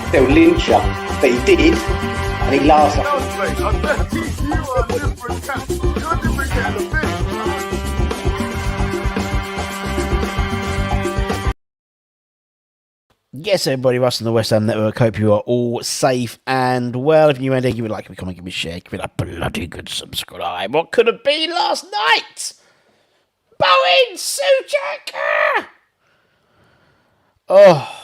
They'll lynch you, but he did, and he laughs. Yes, everybody, Russ on the West Ham Network. Hope you are all safe and well. If you and give it a like, give it a comment, give it a share, give it a bloody good subscribe. What could have been last night? Bowen Suchek! Oh.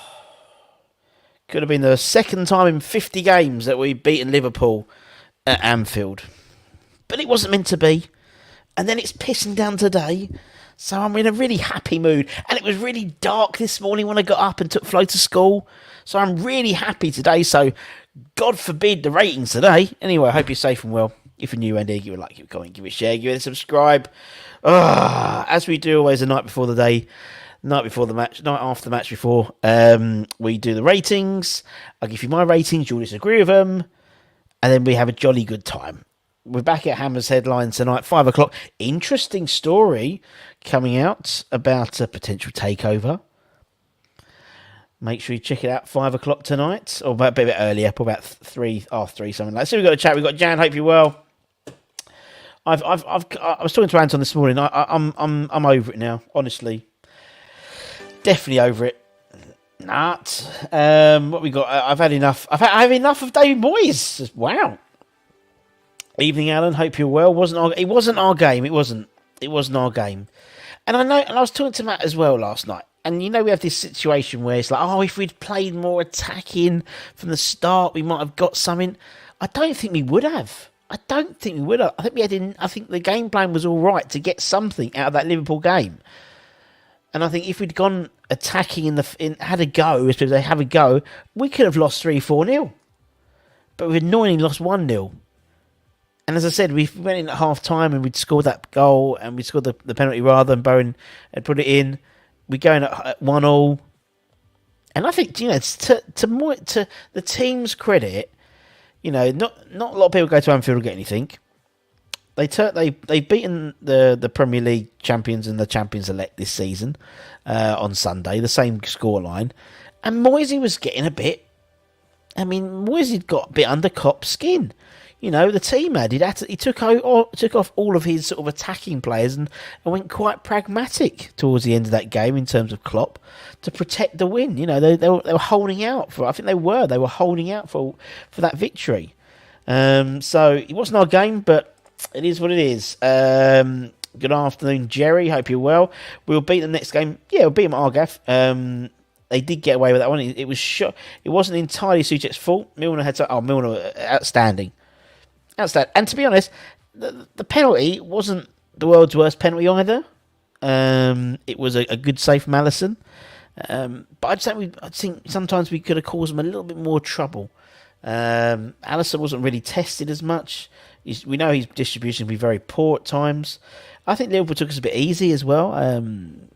Could have been the second time in 50 games that we've beaten Liverpool at Anfield. But it wasn't meant to be. And then it's pissing down today. So I'm in a really happy mood. And it was really dark this morning when I got up and took Flo to school. So I'm really happy today. So God forbid the ratings today. Anyway, I hope you're safe and well. If you're new and give it a like, give it a comment, give it a share, give it a subscribe. As we do always the night before the day. Night before the match, night after the match before, we do the ratings. I'll give you my ratings, you'll disagree with them, and then we have a jolly good time. We're back at Hammer's Headlines tonight, 5 o'clock. Interesting story coming out about a potential takeover. Make sure you check it out, 5 o'clock tonight, or a bit earlier, probably about 3, half 3, something like that. So we've got a chat, we've got Jan, hope you're well. I was talking to Anton this morning, I'm over it now, honestly. Definitely over it. What we got? I've had enough. I've had enough of David Moyes. Wow. Evening, Alan. Hope you're well. It wasn't our game. It wasn't our game. And I know. And I was talking to Matt as well last night. And you know, we have this situation where it's like, oh, if we'd played more attacking from the start, we might have got something. I don't think we would have. I think the game plan was all right to get something out of that Liverpool game. And I think if we'd gone attacking had a go, as they have a go, we could have lost 3-4-0. But we annoyingly lost 1-0. And as I said, we went in at half time and we'd scored that goal and we scored the penalty rather than Bowen had put it in. We're going at 1-1. And I think, to the team's credit, not a lot of people go to Anfield and get anything. They've beaten the Premier League champions and the champions elect this season on Sunday, the same scoreline. And Moisey was getting a bit. I mean, Moisey got a bit under Klopp's skin. The team had. He took off all of his sort of attacking players and went quite pragmatic towards the end of that game in terms of Klopp to protect the win. They were holding out for. I think they were holding out for that victory. So it wasn't our game, but it is what it is. Good afternoon, Jerry. Hope you're well. We'll beat them next game. Yeah, we'll beat them at Argath. They did get away with that one. It was shot. It wasn't entirely Suchek's fault. Milner outstanding. And to be honest, the penalty wasn't the world's worst penalty either. It was a good save from Alisson. But I think sometimes we could have caused them a little bit more trouble. Alisson wasn't really tested as much. We know his distribution can be very poor at times. I think Liverpool took us a bit easy as well.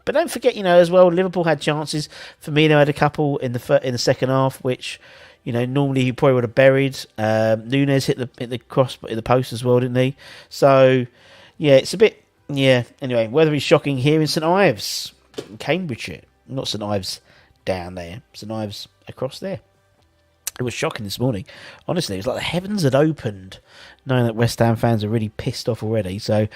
But don't forget, as well, Liverpool had chances. Firmino had a couple in the second half, which, normally he probably would have buried. Nunes hit the cross in the post as well, didn't he? So, yeah, it's a bit, yeah. Anyway, weather is shocking here in St Ives, in Cambridgeshire. Not St Ives down there, St Ives across there. It was shocking this morning. Honestly, it was like the heavens had opened, knowing that West Ham fans are really pissed off already. So,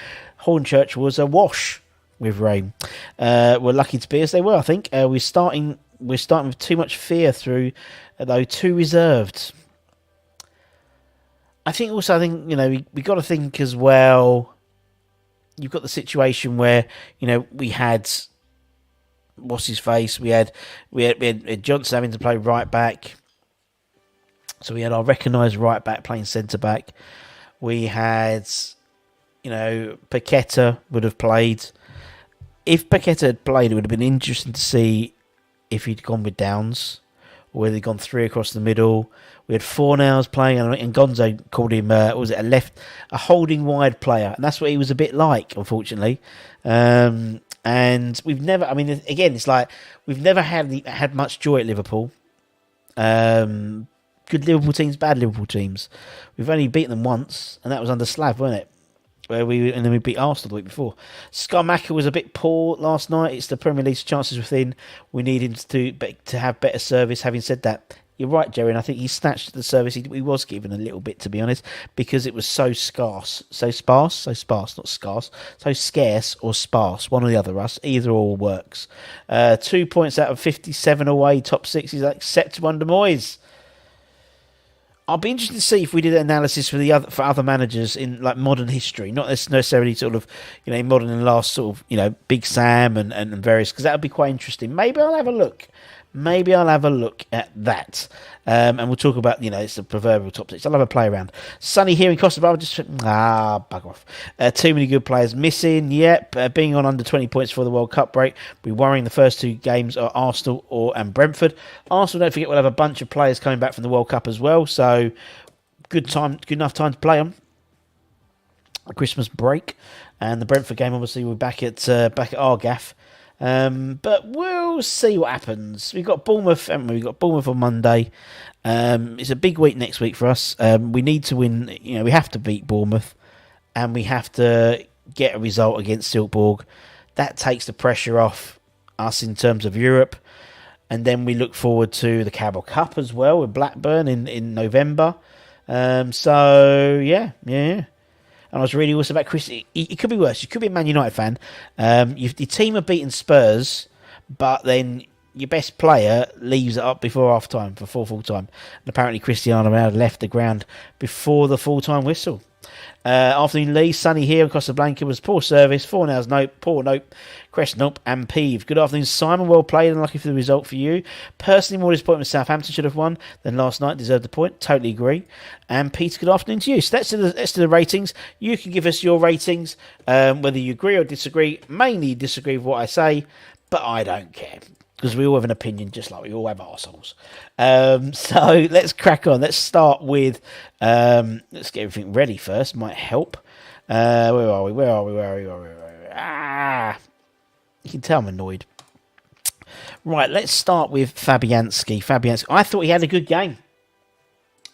Hornchurch was awash with rain. We're lucky to be as they were, I think. We're starting with too much fear through, though too reserved. I think we got to think as well. You've got the situation where we had what's his face. We had Johnson having to play right back. So we had our recognised right back playing centre back. We had, Paqueta would have played. If Paqueta had played, it would have been interesting to see if he'd gone with Downs or whether he'd gone 3 across the middle. We had Fornals playing, and Gonzo called him, a holding wide player, and that's what he was a bit like, unfortunately. And we've never, again, it's like we've never had much joy at Liverpool. Good Liverpool teams, bad Liverpool teams. We've only beaten them once, and that was under Slav, wasn't it? And then we beat Arsenal the week before. Skamaka was a bit poor last night. It's the Premier League's chances within. We need him to have better service. Having said that, you're right, Jerry, and I think he snatched the service he was given a little bit, to be honest, because it was so scarce. So sparse, not scarce. So scarce or sparse, one or the other, Russ. Either or works. 2 points out of 57 away, top 6 is acceptable under Moyes. I'll be interested to see if we did an analysis for other managers in like modern history, not necessarily sort of modern and last sort of Big Sam and various, because that would be quite interesting. Maybe I'll have a look. At that. And we'll talk about, it's the proverbial top 6. I'll have a play around. Sonny here in Costa Brava just bug off. Too many good players missing. Yep. Being on under 20 points for the World Cup break. Be worrying the first 2 games are Arsenal and Brentford. Arsenal, don't forget, we'll have a bunch of players coming back from the World Cup as well. So good enough time to play them. A Christmas break. And the Brentford game, obviously, we're back at Argaff. But we'll see what happens. We've got Bournemouth, haven't we? We've got Bournemouth on Monday. It's a big week next week for us. We need to win. We have to beat Bournemouth, and we have to get a result against Silkeborg. That takes the pressure off us in terms of Europe. And then we look forward to the Carabao Cup as well with Blackburn in November. So, yeah. And I was really worried about Chris. It could be worse. You could be a Man United fan. Your team are beating Spurs, but then your best player leaves it up before half-time for full-time. And apparently Cristiano Ronaldo left the ground before the full-time whistle. Afternoon, Lee. Sunny here in Casablanca was poor service. Fornals, nope. Poor, nope. Crest, nope. And Peeve. Good afternoon, Simon. Well played. Unlucky for the result for you. Personally, more disappointed with Southampton should have won than last night. Deserved the point. Totally agree. And Peter, good afternoon to you. So let's do the ratings. You can give us your ratings, whether you agree or disagree. Mainly disagree with what I say, but I don't care. Because we all have an opinion, just like we all have arseholes. So let's crack on. Let's start with... let's get everything ready first. Might help. Where are we? You can tell I'm annoyed. Right, let's start with Fabianski. I thought he had a good game.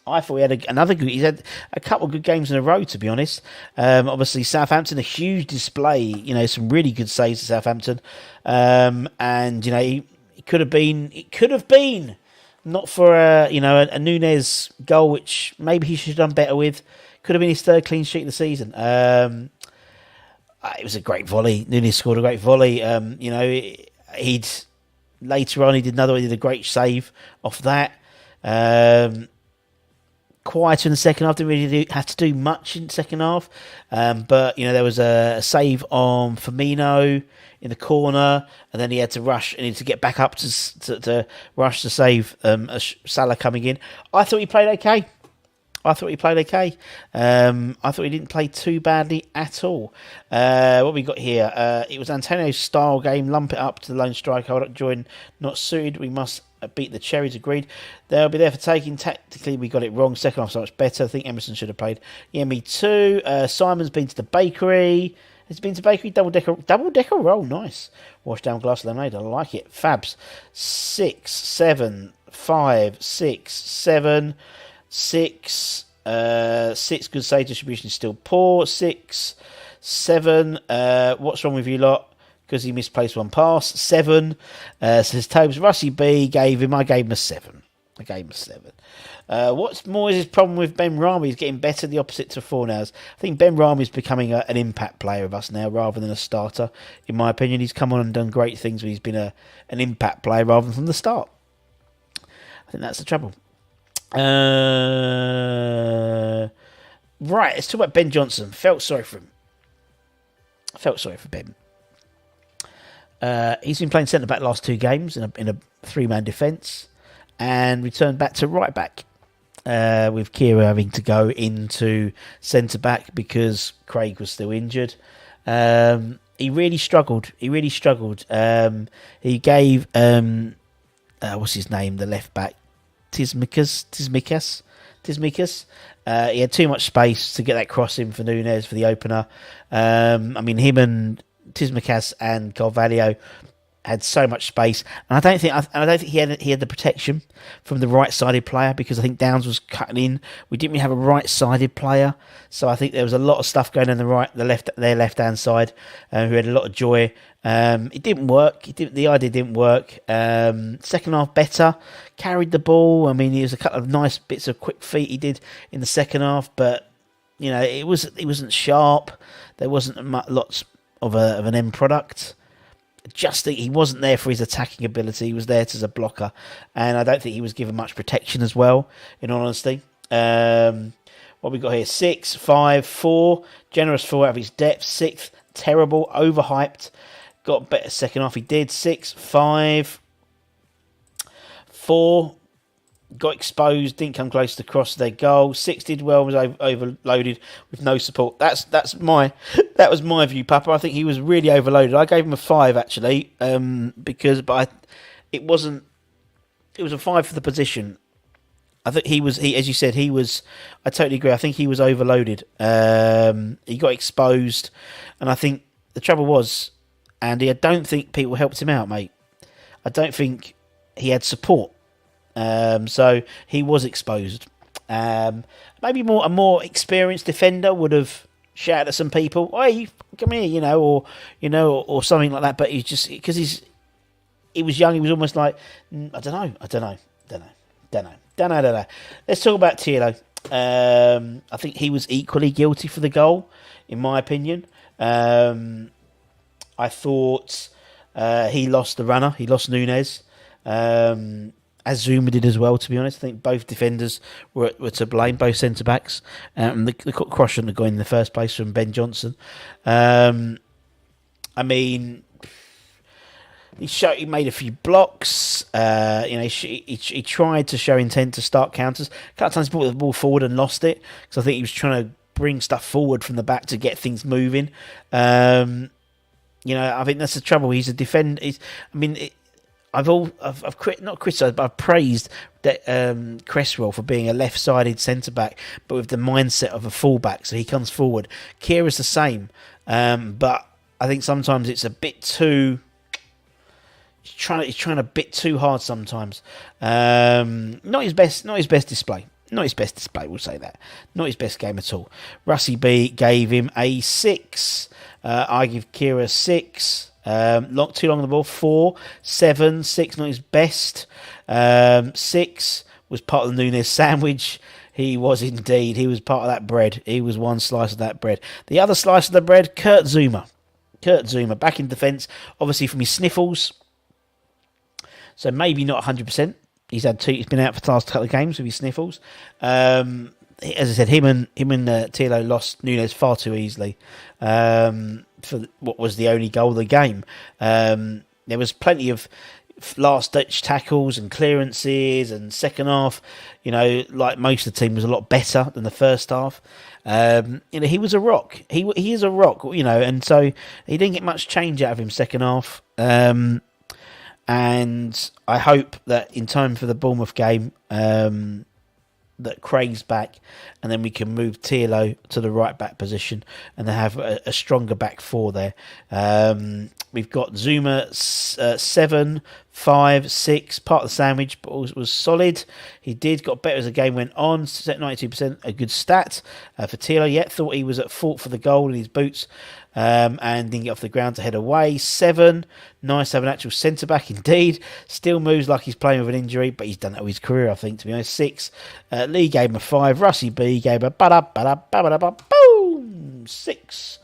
He's had a couple of good games in a row, to be honest. Obviously, Southampton, a huge display. Some really good saves at Southampton. And, it could have been not for a Nunez goal, which maybe he should have done better with. Could have been his 3rd clean sheet of the season. It was a great volley. Nunez scored a great volley. Later on he did a great save off that. Quieter in the second half, didn't really have to do much in the second half. But there was a save on Firmino in the corner, and then he had to rush and he had to get back up to rush to save Salah coming in. I thought he played okay. I thought he didn't play too badly at all. What we got here? It was Antonio's style game. Lump it up to the lone striker. Hold up, join. Not suited. We must beat the Cherries. Agreed. They'll be there for taking. Tactically, we got it wrong. Second half so much better. I think Emerson should have played. Yeah, me too. Simon's been to the bakery. Has been to bakery. Double decker roll. Nice. Wash down glass lemonade. I like it. Fabs. 6, 7, 5, 6, 7. 6. 6 good save distribution is still poor. 6, 7. What's wrong with you lot? Because he misplaced one pass. 7. Says Tobes. Russie B I gave him a 7. What's Moyes' problem with Ben Rami? He's getting better, the opposite to Fornals. I think Ben Rami is becoming an impact player of us now rather than a starter. In my opinion, he's come on and done great things when he's been an impact player rather than from the start. I think that's the trouble. Right, let's talk about Ben Johnson. Felt sorry for Ben. He's been playing centre-back last 2 games in a 3-man defence and returned back to right-back with Kira having to go into centre-back because Craig was still injured. He really struggled. He gave, what's his name, the left-back, Tismikas. He had too much space to get that cross in for Nunes for the opener. I mean, him and Tismikas and Carvalho had so much space, and I don't think he had the protection from the right-sided player, because I think Downs was cutting in. We didn't really have a right-sided player, so I think there was a lot of stuff going on their left-hand side, who had a lot of joy. It didn't work. The idea didn't work. Second half better, carried the ball. I mean, there was a couple of nice bits of quick feet he did in the second half, but it wasn't sharp. There wasn't lots of an end product. Just think he wasn't there for his attacking ability. He was there as a blocker, and I don't think he was given much protection as well, in all honesty. What we got here? 6, 5, 4. Generous 4 out of his depth. 6th, terrible, overhyped. Got better second half. He did 6, 5, 4. Got exposed, didn't come close to cross their goal. 6 did well, was overloaded with no support. That was my view, Papa. I think he was really overloaded. I gave him a 5 actually, it was a 5 for the position. I think as you said, I totally agree. I think he was overloaded. He got exposed, and I think the trouble was, Andy, I don't think people helped him out, mate. I don't think he had support. So he was exposed. Maybe a more experienced defender would have shouted at some people, "Hey, come here," or something like that. But he's just, because he was young. He was almost like, I don't know. Let's talk about Tilo. I think he was equally guilty for the goal, in my opinion. I thought he lost the runner. He lost Nunes. As Zuma did as well, to be honest. I think both defenders were to blame, both centre-backs. The cross shouldn't have gone in the first place from Ben Johnson. I mean, he made a few blocks. He tried to show intent to start counters. A couple of times he brought the ball forward and lost it, because I think he was trying to bring stuff forward from the back to get things moving. I think that's the trouble. He's a defender. I've not criticised, but I've praised that Cresswell for being a left-sided centre-back, but with the mindset of a full-back, so he comes forward. Kira's the same, but I think sometimes it's a bit too... He's trying a bit too hard sometimes. Not his best display. Not his best display, we'll say that. Not his best game at all. Russie B gave him a 6. I give Kira a 6. Too long on the ball. 4, 7, 6, not his best. 6 was part of the Nunes sandwich. He was indeed. He was part of that bread. He was one slice of that bread. The other slice of the bread, Kurt Zuma back in defence, obviously from his sniffles. So maybe not 100%. He's been out for the last couple of games with his sniffles. As I said, him and Tilo lost Nunes far too easily. For what was the only goal of the game. There was plenty of last-ditch tackles and clearances, and second half, like most of the team, was a lot better than the first half. He was a rock. He is a rock, and so he didn't get much change out of him second half. And I hope that in time for the Bournemouth game, that Craig's back, and then we can move Tilo to the right back position, and they have a stronger back four there. We've got Zuma 7, 5, 6, part of the sandwich, but was solid. He got better as the game went on. Set 92%, a good stat for Tilo. Yet thought he was at fault for the goal in his boots, and didn't get off the ground to head away. 7, nice to have an actual centre back indeed. Still moves like he's playing with an injury, but he's done that with his career, I think, to be honest. 6, Lee gave him a 5. Russie B gave him a boom 6.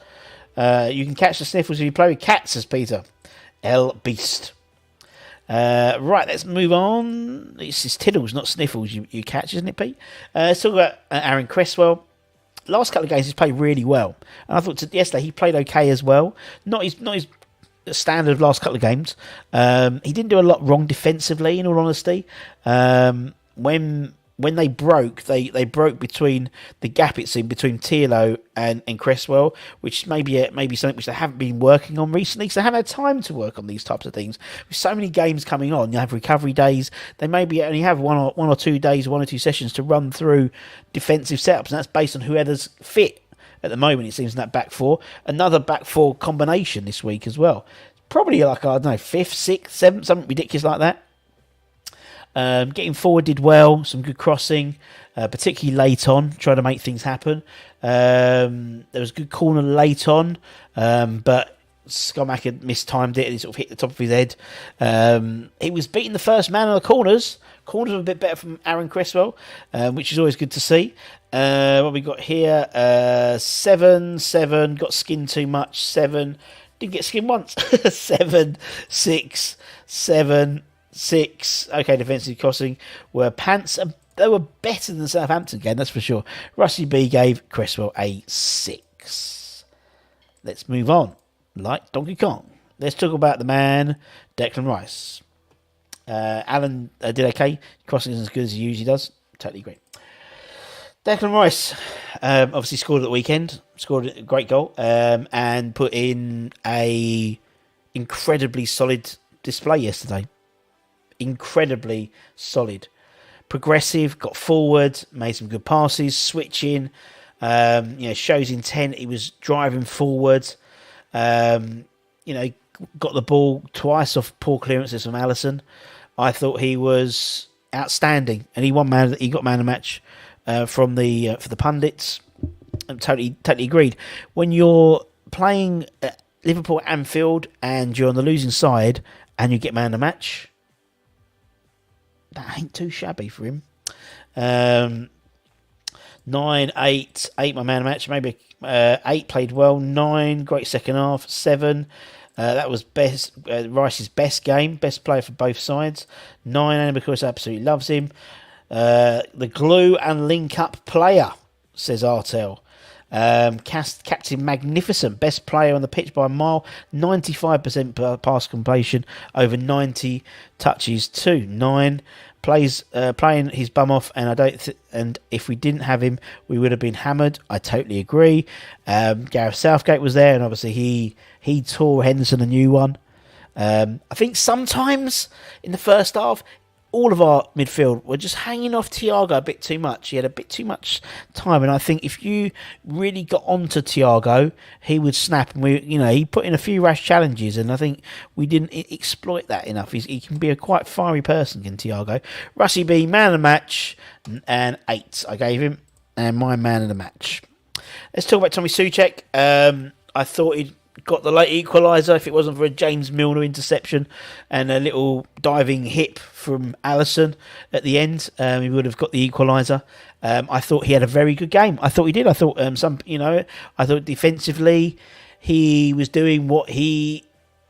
You can catch the sniffles if you play with cats, says Peter. El Beast. Right, let's move on. It's tiddles, not sniffles you catch, isn't it, Pete? Let's talk about Aaron Cresswell. Last couple of games he's played really well. And I thought yesterday he played okay as well. Not his standard of last couple of games. He didn't do a lot wrong defensively, in all honesty. When when they broke, they broke between the gap it seemed between Tierlo and Cresswell, which maybe something which they haven't been working on recently, because they haven't had time to work on these types of things. With so many games coming on, you have recovery days. They maybe only have one or two days, 1 or 2 sessions to run through defensive setups, and that's based on whoever's fit. At the moment, it seems in that back four. Another back four combination this week as well. Probably like, I don't know, 5th, 6th, 7th, something ridiculous like that. Getting forward did well, some good crossing, particularly late on, trying to make things happen. There was a good corner late on, but Scomaker mistimed it and he sort of hit the top of his head. He was beating the first man on the corners. Corners were a bit better from Aaron Cresswell, which is always good to see. What we got here, 7, got skinned too much, 7, didn't get skinned once, 7, 6, 7, 6. Okay, defensive crossing were pants. They were better than Southampton again, that's for sure. Rusty B gave Cresswell a 6. Let's move on. Like Donkey Kong. Let's talk about the man, Declan Rice. Alan did okay. Crossing is as good as he usually does. Totally agree. Declan Rice obviously scored at the weekend. Scored a great goal and put in a incredibly solid display yesterday. Incredibly solid. Progressive, got forward, made some good passes, switching, shows intent. He was driving forward, got the ball twice off poor clearances from Alisson. I thought he was outstanding, and he got man of the match for the pundits. I'm totally agreed. When you're playing at Liverpool at Anfield and you're on the losing side and you get man of the match, that ain't too shabby for him. 9, 8, my man of the match. Maybe 8 played well. 9, great second half. 7, that was Rice's best game, best player for both sides. 9, and because absolutely loves him. The glue and link up player, says Artel. Captain Magnificent, best player on the pitch by a mile, 95% pass completion, over 90 touches too. 9 playing his bum off, and and if we didn't have him, we would have been hammered. I totally agree. Gareth Southgate was there, and obviously he tore Henderson a new one. I think sometimes in the first half, all of our midfield were just hanging off Thiago a bit too much. He had a bit too much time, and I think if you really got onto Thiago, he would snap. And he put in a few rash challenges, and I think we didn't exploit that enough. He can be a quite fiery person, can Thiago. Rusty B, man of the match, and 8 I gave him, and my man of the match. Let's talk about Tommy Souček. I thought he'd got the late equaliser if it wasn't for a James Milner interception and a little diving hip from Alisson at the end. He would have got the equaliser. I thought he had a very good game. I thought he did. I thought I thought defensively he was doing what he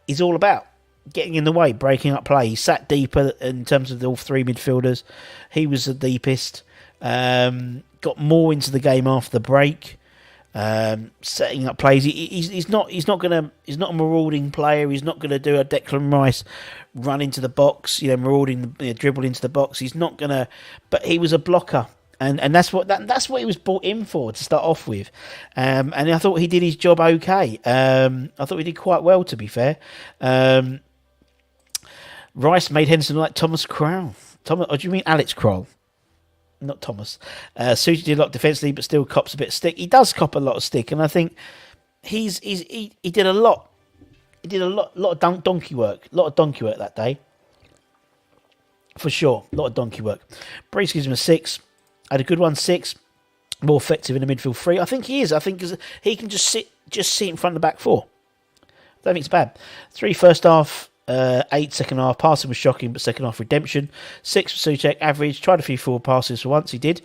is all about, getting in the way, breaking up play. He sat deeper in terms of all 3 midfielders. He was the deepest. Got more into the game after the break. Setting up plays. He's not a marauding player. He's not going to do a Declan Rice run into the box, dribble into the box. He's not going to, but he was a blocker, and that's what he was brought in for, to start off with. And I thought he did his job okay. I thought he did quite well, to be fair. Rice made Henderson like Thomas Krul. Or do you mean Alex Krul? Not Thomas. Souček did a lot defensively, but still cops a bit of stick. He does cop a lot of stick, and I think he did a lot. He did a lot of donkey work. A lot of donkey work that day, for sure. A lot of donkey work. Brees gives him a 6. Had a good one, 6. More effective in the midfield 3. I think he is. I think he can just sit in front of the back 4. I don't think it's bad. 3 first half. 8 second half. Passing was shocking, but second half redemption. 6 for Souček, average. Tried a few forward passes for once. He did.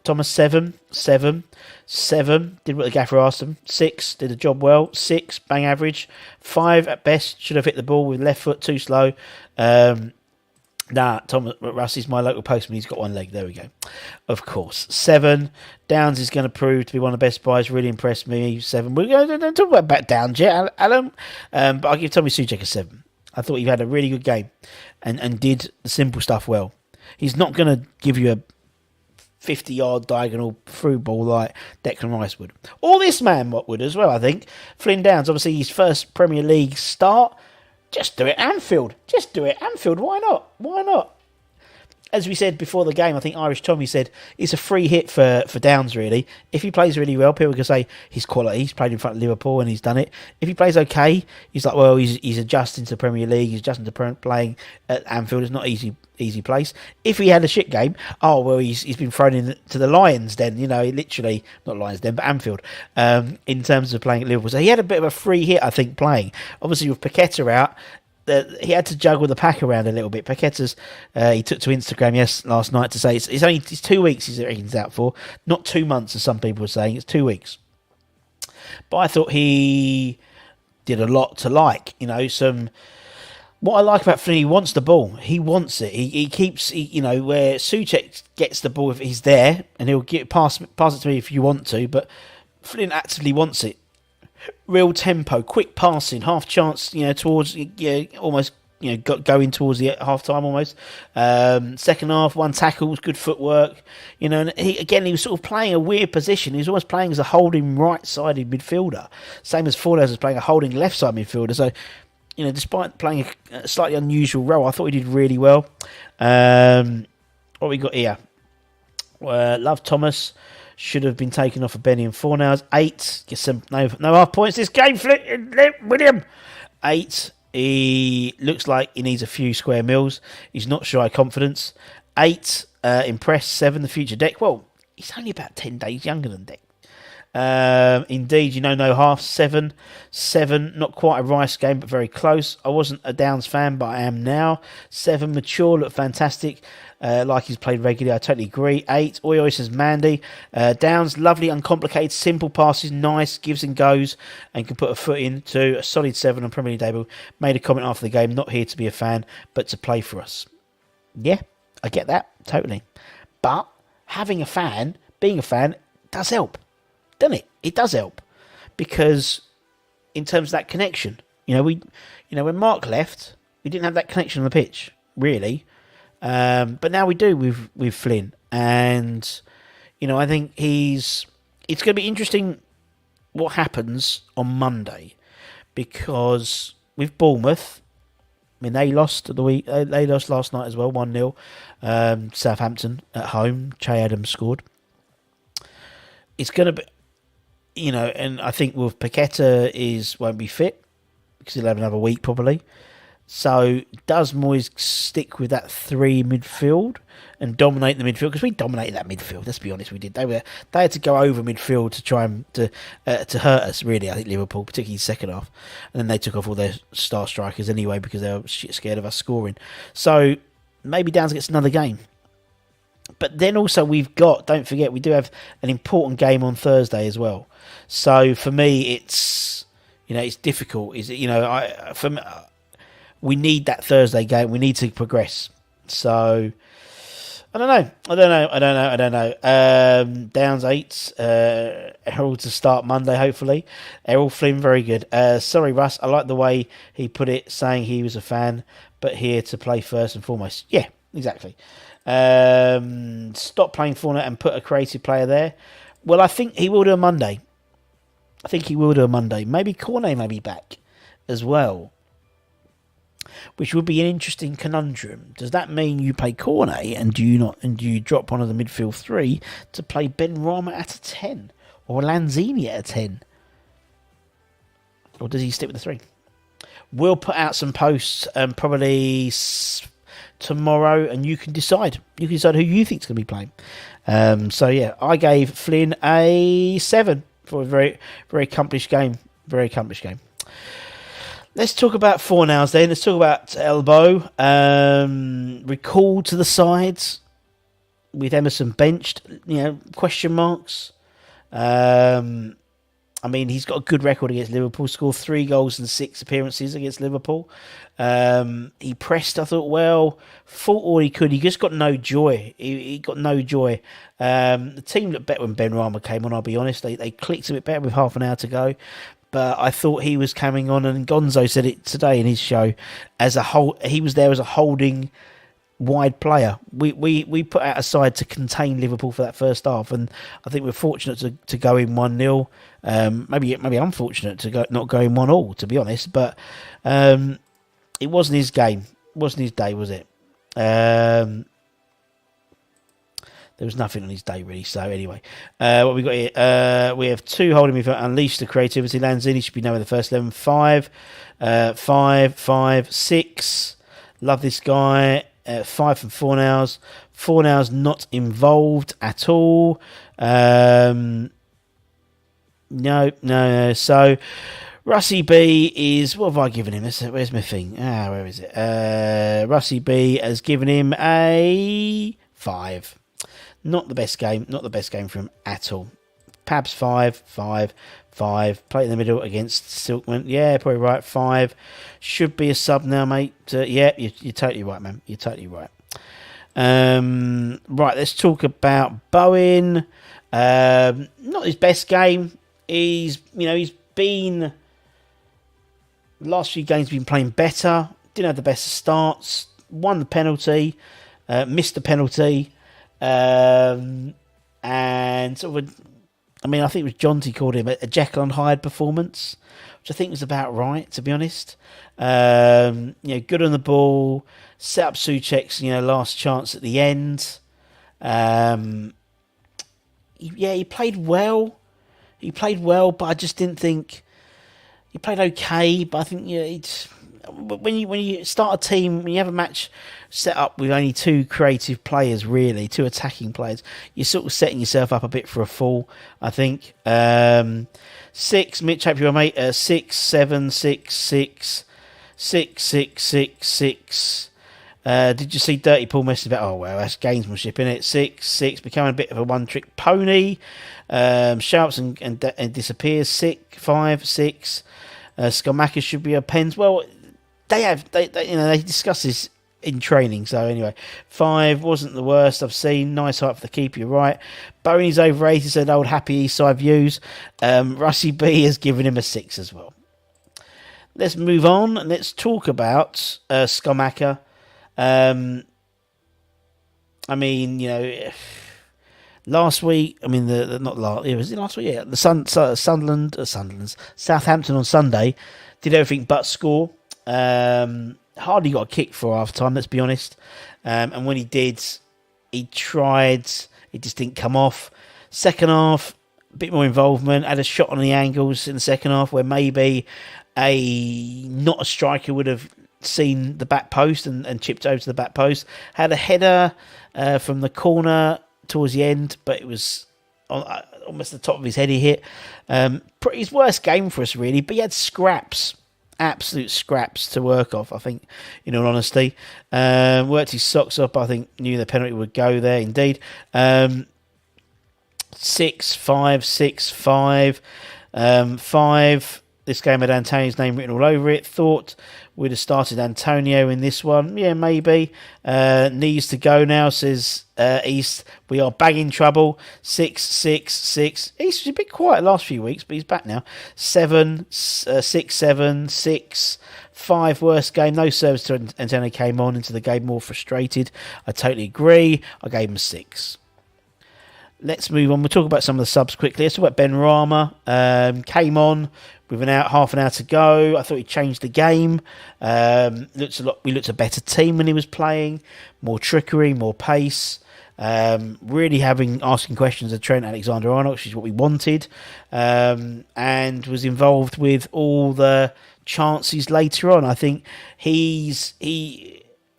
Thomas 7. Did what the gaffer asked him. 6 did the job well. 6 bang average. 5 at best. Should have hit the ball with left foot too slow. Thomas Russie's my local postman. He's got one leg. There we go. Of course. 7. Downs is going to prove to be one of the best buys. Really impressed me. 7. We're going to talk about back Downs yet, Alan. But I'll give Tommy Souček a 7. I thought he had a really good game and did the simple stuff well. He's not going to give you a 50-yard diagonal through ball like Declan Rice would. Or this man would as well, I think. Flynn Downs, obviously his first Premier League start. Just do it Anfield. Just do it Anfield. Why not? Why not? As we said before the game, I think Irish Tommy said it's a free hit for Downs, really. If he plays really well, people can say he's quality. He's played in front of Liverpool and he's done it. If he plays okay, he's like, well, he's adjusting to the Premier League. He's adjusting to playing at Anfield. It's not easy place. If he had a shit game, oh, well, he's been thrown into the Lions Den, literally, not Lions Den, but Anfield, in terms of playing at Liverpool. So he had a bit of a free hit, I think, playing. Obviously, with Paqueta out, he had to juggle the pack around a little bit. Paqueta's he took to Instagram last night to say it's 2 weeks he's out for, not 2 months as some people were saying. It's 2 weeks. But I thought he did a lot to like. What I like about Flynn, he wants the ball. He wants it. He keeps where Souček gets the ball if he's there, and he'll pass it to me if you want to. But Flynn actively wants it. Real tempo, quick passing, half chance, towards, almost, going towards the half time almost. Second half, 1 tackles, good footwork, and he was sort of playing a weird position. He was almost playing as a holding right-sided midfielder, same as Fornals was playing a holding left-side midfielder. So, despite playing a slightly unusual role, I thought he did really well. What we got here? Love Thomas. Should have been taken off of Benny and Fornals. 8. Get some no half points this game. William. 8. He looks like he needs a few square meals. He's not shy of confidence. 8. Impressed. 7. The future Deck. Well, he's only about 10 days younger than Deck. Indeed, no half. 7. 7. Not quite a Rice game, but very close. I wasn't a Downs fan, but I am now. 7. Mature. Looked fantastic. Like he's played regularly, I totally agree. 8, Oyo says Mandy. Downs, lovely, uncomplicated, simple passes, nice, gives and goes, and can put a foot into a solid 7 on Premier League debut. Made a comment after the game, not here to be a fan, but to play for us. Yeah, I get that, totally. But being a fan does help, doesn't it? It does help. Because in terms of that connection, when Mark left, we didn't have that connection on the pitch, really. But now we do with Flynn, and I think it's going to be interesting what happens on Monday, because with Bournemouth, they lost they lost last night as well, 1-0. Southampton at home, Che Adams scored. It's going to be, and I think with Paqueta won't be fit because he'll have another week probably. So does Moyes stick with that 3 midfield and dominate the midfield? Because we dominated that midfield. Let's be honest, we did. They had to go over midfield to try and to hurt us. Really, I think Liverpool, particularly second half, and then they took off all their star strikers anyway because they were scared of us scoring. So maybe Downs gets another game. But then also don't forget, we do have an important game on Thursday as well. So for me, it's difficult. We need that Thursday game. We need to progress. So, I don't know. Downs 8. Errol to start Monday, hopefully. Errol Flynn, very good. Sorry, Russ. I like the way he put it, saying he was a fan, but here to play first and foremost. Yeah, exactly. Stop playing Fortnite and put a creative player there. Well, I think he will do on Monday. Maybe Cornet may be back as well, which would be an interesting conundrum. Does that mean you play Cornet and do you drop one of the midfield 3 to play Ben Rama at a 10 or Lanzini at a 10? Or does he stick with the 3? We'll put out some posts probably tomorrow, and you can decide. You can decide who you think is going to be playing. So yeah, I gave Flynn a 7 for a very, very accomplished game. Very accomplished game. Let's talk about Fornals then. Let's talk about elbow. Recalled to the sides with Emerson benched. Question marks. He's got a good record against Liverpool. Scored 3 goals in 6 appearances against Liverpool. He pressed, I thought, well. Fought all he could. He just got no joy. He got no joy. The team looked better when Ben Rama came on, I'll be honest. They clicked a bit better with half an hour to go. But I thought he was coming on, and Gonzo said it today in his show, as a whole. He was there as a holding wide player. We put out a side to contain Liverpool for that first half, and I think we're fortunate to go in 1-0. Maybe unfortunate to not go in 1-1, to be honest. But it wasn't his game. It wasn't his day, was it? There was nothing on his day, really. So, anyway, what we got here? We have 2 holding midfield. Unleash the creativity. Lanzini should be known in the first 11. 5, 6. Love this guy. 5 from Fornals. Fornals not involved at all. No. So, Russie B is... What have I given him? Where's my thing? Where is it? Russie B has given him a 5. Not the best game. Not the best game for him at all. Pabs 5. Play in the middle against Silkman. Yeah, probably right. 5. Should be a sub now, mate. Yeah, you're totally right, man. You're totally right. Right, let's talk about Bowen. Not his best game. He's been... The last few games been playing better. Didn't have the best starts. Won the penalty. Missed the penalty. And sort of, I think it was Jonty called him a Jekyll and Hyde performance, which I think was about right, to be honest. Good on the ball, set up Souček's, last chance at the end. He played well. But I just didn't think he played okay. But I think when you start a team, when you have a match set up with only 2 creative players, really 2 attacking players, you're sort of setting yourself up a bit for a fall, I think. 6, Mitch, hope you're mate. 6, 7, 6, 6, 6, 6, 6, 6. Did you see Dirty Paul messing about? Oh well, that's gamesmanship, innit? 6, 6, becoming a bit of a one-trick pony. Shouts and disappears. 6, 5, 6. Skamaka should be a pens. Well, they discuss this in training. So anyway, 5 wasn't the worst I've seen. Nice height for the keeper, you're right. Boney's overrated, said old happy East Side views. Russie B has given him a 6 as well. Let's move on and let's talk about Skamaka. Last week, it was last week, yeah. Southampton on Sunday did everything but score. Hardly got a kick for half time, let's be honest. And when he did, he tried, it just didn't come off. Second half, a bit more involvement, had a shot on the angles in the second half where maybe not a striker would have seen the back post and chipped over to the back post. Had a header from the corner towards the end, but it was almost the top of his head he hit. His worst game for us, really, but he had scraps. Absolute scraps to work off, I think, in all honesty. Worked his socks up, I think, knew the penalty would go there, indeed. 6, 5, 6, 5. 5, this game had Antonio's name written all over it. Thought we'd have started Antonio in this one. Yeah, maybe. Needs to go now, says East. We are banging trouble. 6, 6, 6. East was a bit quiet last few weeks, but he's back now. 7, 6, 7, 6. 5, worst game. No service to Antonio, came on into the game more frustrated. I totally agree. I gave him a 6. Let's move on. We'll talk about some of the subs quickly. Let's talk about Ben Rama. Came on with half an hour to go. I thought he changed the game. We looked a better team when he was playing. More trickery, more pace. Really asking questions of Trent Alexander-Arnold, which is what we wanted. And was involved with all the chances later on. I think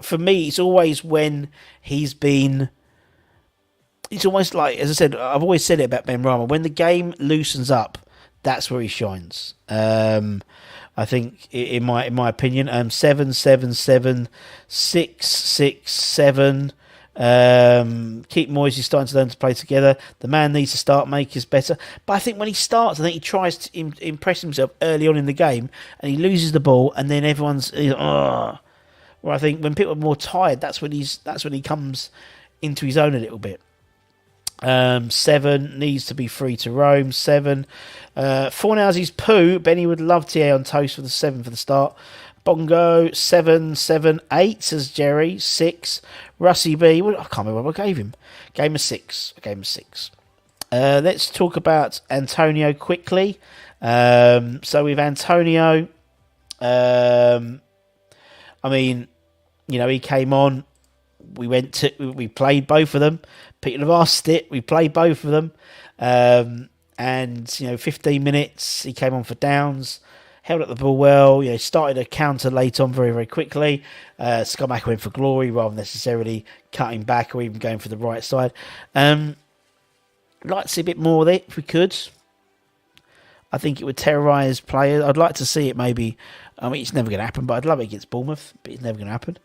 for me, it's always when he's been... It's almost like, as I said, I've always said it about Ben Rama. When the game loosens up, that's where he shines. I think, in my opinion, 7, 7, 7, 6, 6, 7. Keep Moyes starting to learn to play together. The man needs to start making us better. But I think when he starts, I think he tries to impress himself early on in the game, and he loses the ball, and then everyone's well, I think when people are more tired, that's when he comes into his own a little bit. 7 needs to be free to roam. 7. Fornals' poo. Benny would love TA on toast for the 7 for the start, Bongo 7, 7, 8 says Jerry. 6. Russie B. Well, I can't remember what I gave him. Game of 6. Let's talk about Antonio quickly. So with Antonio, he came on. We played both of them. People have asked it. We played both of them. 15 minutes, he came on for Downs, held up the ball well, started a counter late on very, very quickly. Schumacher went for glory rather than necessarily cutting back or even going for the right side. I'd like to see a bit more of it if we could. I think it would terrorise players. I'd like to see it maybe. It's never going to happen, but I'd love it against Bournemouth, but it's never going to happen.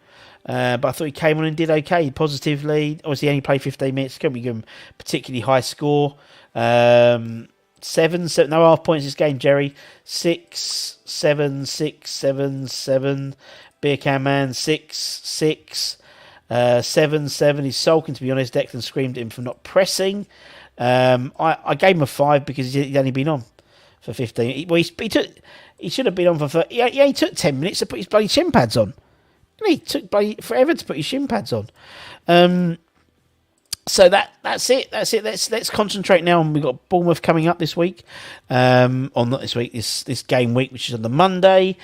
But I thought he came on and did okay, positively. Obviously, he only played 15 minutes. Couldn't be given a particularly high score. 7, no half points this game, Jerry. 6, 7, 6, 7, 7. Beer Can Man, 6, 6. 7, 7. He's sulking, to be honest. Declan screamed at him for not pressing. I gave him a 5 because he'd only been on for 15. He should have been on for 30. He took 10 minutes to put his bloody shin pads on. He took forever to put his shin pads on. So that's it. Let's concentrate now on. We've got Bournemouth coming up this week. Not this week. This game week, which is on the Monday.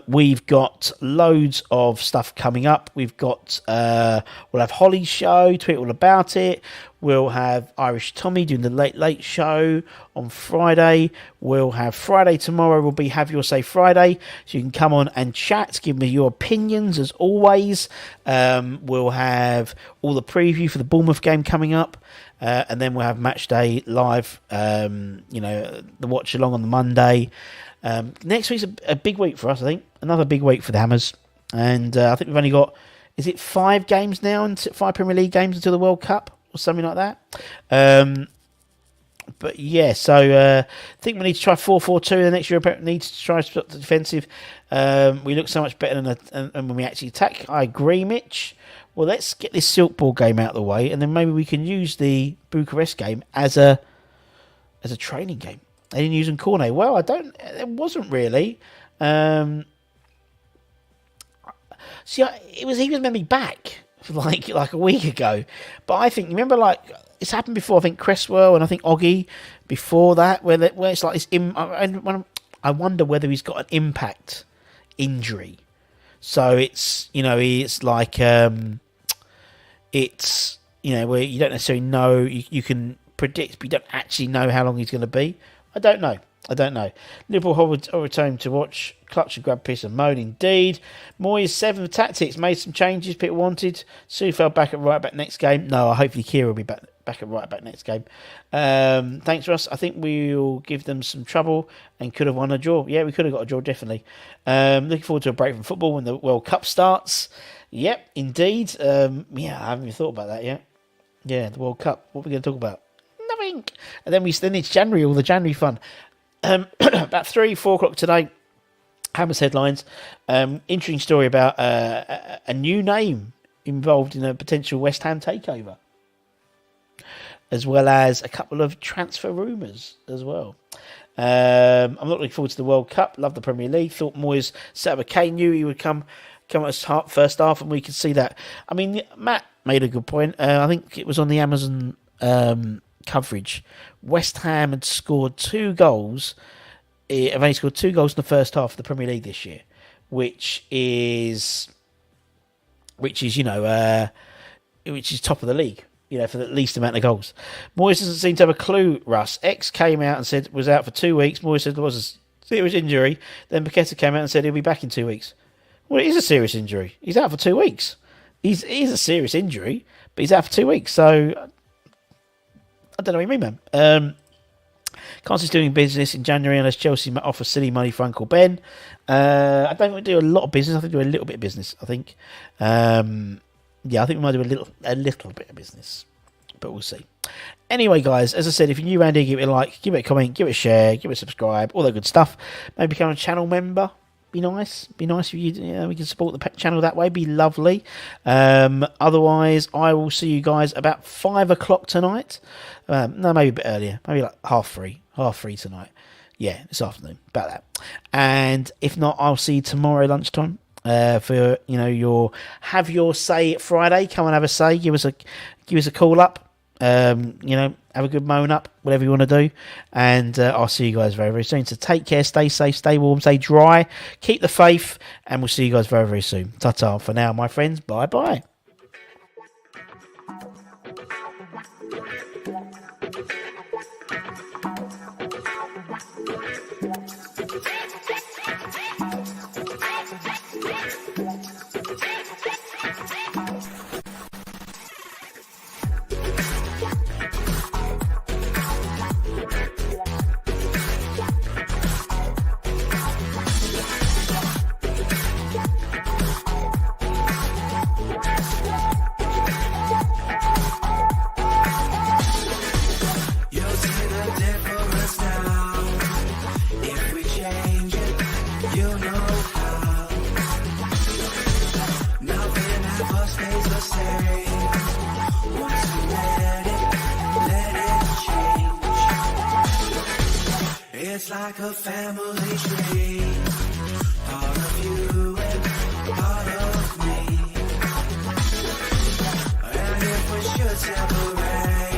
We've got loads of stuff coming up. We've got we'll have Holly's show, tweet all about it. We'll have Irish Tommy doing the late show on Friday. We'll have Friday tomorrow. Will be Have Your Say Friday, so you can come on and chat. Give me your opinions as always. We'll have all the preview for the Bournemouth game coming up, and then we'll have Match Day live. The watch along on the Monday. Next week's a big week for us. I think another big week for the Hammers, and I think we've only got 5 games now and 5 Premier League games until the World Cup. Or something like that. But yeah, so I think we need to try 4-4-2 the next European. Need to try the defensive. We look so much better than when we actually attack. I agree, Mitch. Well, let's get this Silk Ball game out of the way, and then maybe we can use the Bucharest game as a training game. They didn't use in Cornet. Well, it wasn't really. See, he was maybe back like a week ago, but I think remember it's happened before. I think Cresswell and I think Oggy before that, where it's like this. I wonder whether he's got an impact injury. So it's it's like it's where you don't necessarily know. You can predict, but you don't actually know how long he's going to be. I don't know. Liverpool return to watch. Clutch and grab piece and moan indeed. Moyes 7 tactics made some changes people wanted. Sue fell back at right back next game. No, hopefully Kira will be back at right back next game. Thanks, Russ. I think we'll give them some trouble and could have won a draw. Yeah, we could have got a draw, definitely. Looking forward to a break from football when the World Cup starts. Yep, indeed. I haven't even thought about that yet. Yeah, the World Cup. What are we going to talk about? Nothing. And then it's January, all the January fun. About 3-4 o'clock today. Hammers headlines. Interesting story about a new name involved in a potential West Ham takeover, as well as a couple of transfer rumours as well. I'm not looking forward to the World Cup. Love the Premier League. Thought Moyes set up a K. Knew he would come at first half, and we could see that. I mean, Matt made a good point. I think it was on the Amazon coverage. West Ham had scored 2 goals. Have only scored 2 goals in the first half of the Premier League this year, which is top of the league, for the least amount of goals. Moyes doesn't seem to have a clue. Russ X came out and said was out for 2 weeks. Moyes said it was a serious injury. Then Paqueta came out and said he'll be back in 2 weeks. Well, it is a serious injury. He's out for 2 weeks. He's a serious injury, but he's out for 2 weeks. So I don't know what you mean, man. Can't see doing business in January unless Chelsea offer silly money for Uncle Ben. I don't think we do a lot of business. I think we do a little bit of business. I think, I think we might do a little bit of business, but we'll see. Anyway, guys, as I said, if you're new around here, give it a like, give it a comment, give it a share, give it a subscribe, all that good stuff. Maybe become a channel member. Be nice. Be nice if we can support the channel that way. Be lovely. Otherwise, I will see you guys about 5 o'clock tonight. No, maybe a bit earlier. Maybe like half three tonight. Yeah, this afternoon, about that. And if not, I'll see you tomorrow lunchtime. For your have your say Friday. Come and have a say. Give us a call up. Have a good moan up, whatever you want to do. And I'll see you guys very, very soon. So take care, stay safe, stay warm, stay dry, keep the faith, and we'll see you guys very, very soon. Ta-ta for now, my friends. Bye-bye. It's like a family tree, part of you and part of me. And if we should separate,